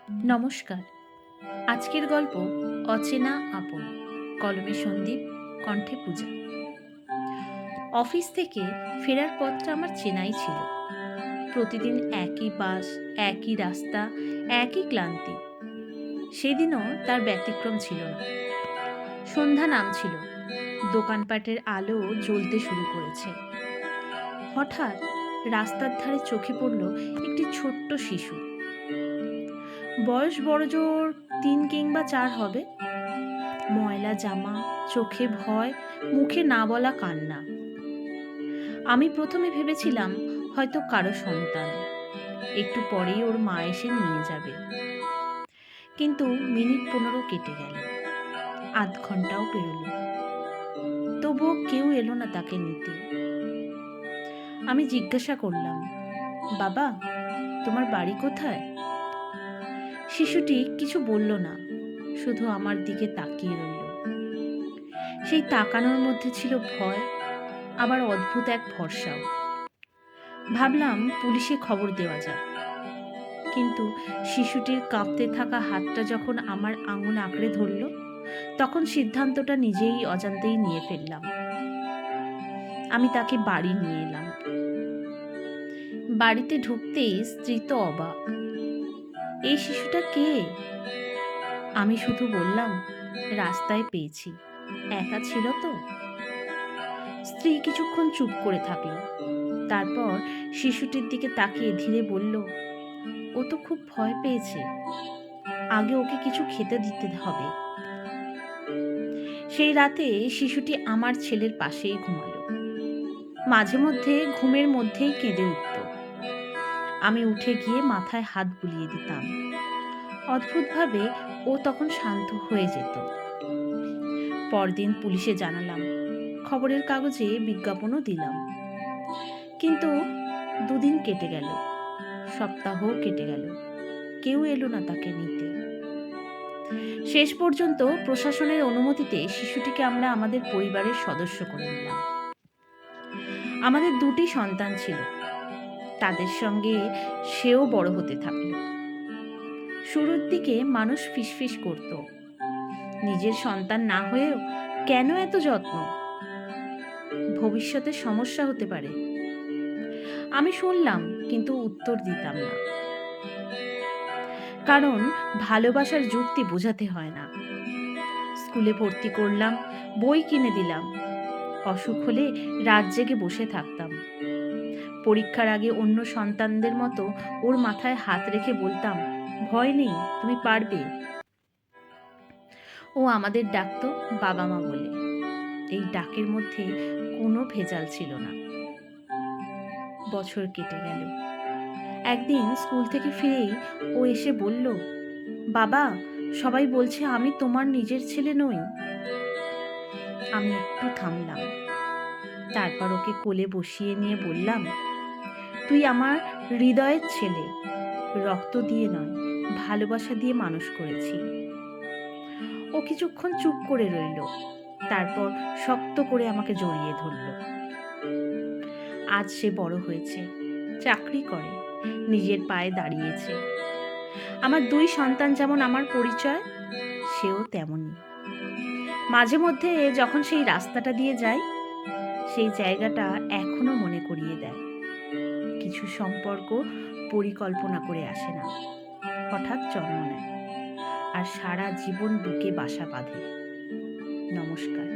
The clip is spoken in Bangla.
নমস্কার। আজকের গল্প অচেনা আপন। কলমে সন্দীপ, কণ্ঠে পূজা। অফিস থেকে ফেরার পথটা আমার চেনাই ছিল। প্রতিদিন একই বাস, একই রাস্তা, একই ক্লান্তি। সেদিনও তার ব্যতিক্রম ছিল না। সন্ধ্যা নামছিল, দোকানপাটের আলো জ্বলতে শুরু করেছে। হঠাৎ রাস্তার ধারে চোখে পড়ল একটি ছোট্ট শিশু। বয়স বড়জোর ৩ কিংবা ৪ হবে। ময়লা জামা, চোখে ভয়, মুখে না বলা কান্না। আমি প্রথমে ভেবেছিলাম হয়তো কারো সন্তান, একটু পরেই ওর মা এসে নিয়ে যাবে। কিন্তু মিনিট ১৫ কেটে গেল, আধ ঘন্টাও পেরোল, তবুও কেউ এলো না তাকে নিতে। আমি জিজ্ঞাসা করলাম, বাবা, তোমার বাড়ি কোথায়? শিশুটি কিছু বলল না, শুধু আমার দিকে তাকিয়ে রইল। সেই তাকানোর মধ্যে ছিল ভয়, আবার অদ্ভুত এক ভরসাও। ভাবলাম পুলিশে খবর দেওয়া যাক, কিন্তু শিশুটির কাঁপতে থাকা হাতটা যখন আমার আঙুল আঁকড়ে ধরল, তখন সিদ্ধান্তটা নিজেই অজান্তেই নিয়ে ফেললাম। আমি তাকে বাড়ি নিয়ে এলাম। বাড়িতে ঢুকতেই স্ত্রী তো অবাক। এই শিশুটা কে? আমি শুধু বললাম, রাস্তায় পেয়েছি, একা ছিল তো। স্ত্রী কিছুক্ষণ চুপ করে থাকলো, তারপর শিশুটির দিকে তাকিয়ে ধীরে বলল, ও তো খুব ভয় পেয়েছে, আগে ওকে কিছু খেতে দিতে হবে। সেই রাতে শিশুটি আমার ছেলের পাশেই ঘুমালো। মাঝে মধ্যে ঘুমের মধ্যেই কেঁদে উঠত। আমি উঠে গিয়ে মাথায় হাত বুলিয়ে দিতাম। অদ্ভুতভাবে ও তখন শান্ত হয়ে যেত। পরদিন পুলিশে জানালাম, খবরের কাগজে বিজ্ঞাপনও দিলাম। কিন্তু ২ দিন কেটে গেল, সপ্তাহ কেটে গেল, কেউ এলো না তাকে নিতে। শেষ পর্যন্ত প্রশাসনের অনুমতিতে শিশুটিকে আমরা আমাদের পরিবারের সদস্য করে নিলাম। আমাদের ২টি সন্তান ছিল, তাদের সঙ্গে সেও বড় হতে থাকলো। শুরুর দিকে মানুষ ফিসফিস করত, নিজের সন্তান না হয়েও কেন এত যত্ন? ভবিষ্যতে সমস্যা হতে পারে। আমি শুনলাম, কিন্তু উত্তর দিতাম না, কারণ ভালোবাসার যুক্তি বোঝাতে হয় না। স্কুলে ভর্তি করলাম, বই কিনে দিলাম। অসুখ হলে রাত জেগে বসে থাকতাম। পরীক্ষার আগে অন্য সন্তানদের মতো ওর মাথায় হাত রেখে বলতাম, ভয় নেই, তুমি পারবে। ও আমাদের ডাকতো বাবা মা বলে। এই ডাকের মধ্যে কোনো ভেজাল ছিল না। বছর কেটে গেল। একদিন স্কুল থেকে ফিরেই ও এসে বলল, বাবা, সবাই বলছে আমি তোমার নিজের ছেলে নই। আমি একটু থামলাম, তারপর ওকে কোলে বসিয়ে নিয়ে বললাম, তুই আমার হৃদয়ের ছেলে, রক্ত দিয়ে নয়, ভালোবাসা দিয়ে মানুষ করেছি। ও কিছুক্ষণ চুপ করে রইল, তারপর শক্ত করে আমাকে জড়িয়ে ধরল। আজ সে বড় হয়েছে, চাকরি করে, নিজের পায়ে দাঁড়িয়েছে। আমার ২ সন্তান যেমন আমার পরিচয়, সেও তেমনই। মাঝে মধ্যে যখন সেই রাস্তাটা দিয়ে যাই, সেই জায়গাটা এখনো মনে করিয়ে দেয়। কিছু সম্পর্ক পরিকল্পনা করে আসে না, হঠাৎ জন্ম নেয় আর সারা জীবন বুকে বাসা বাঁধে। নমস্কার।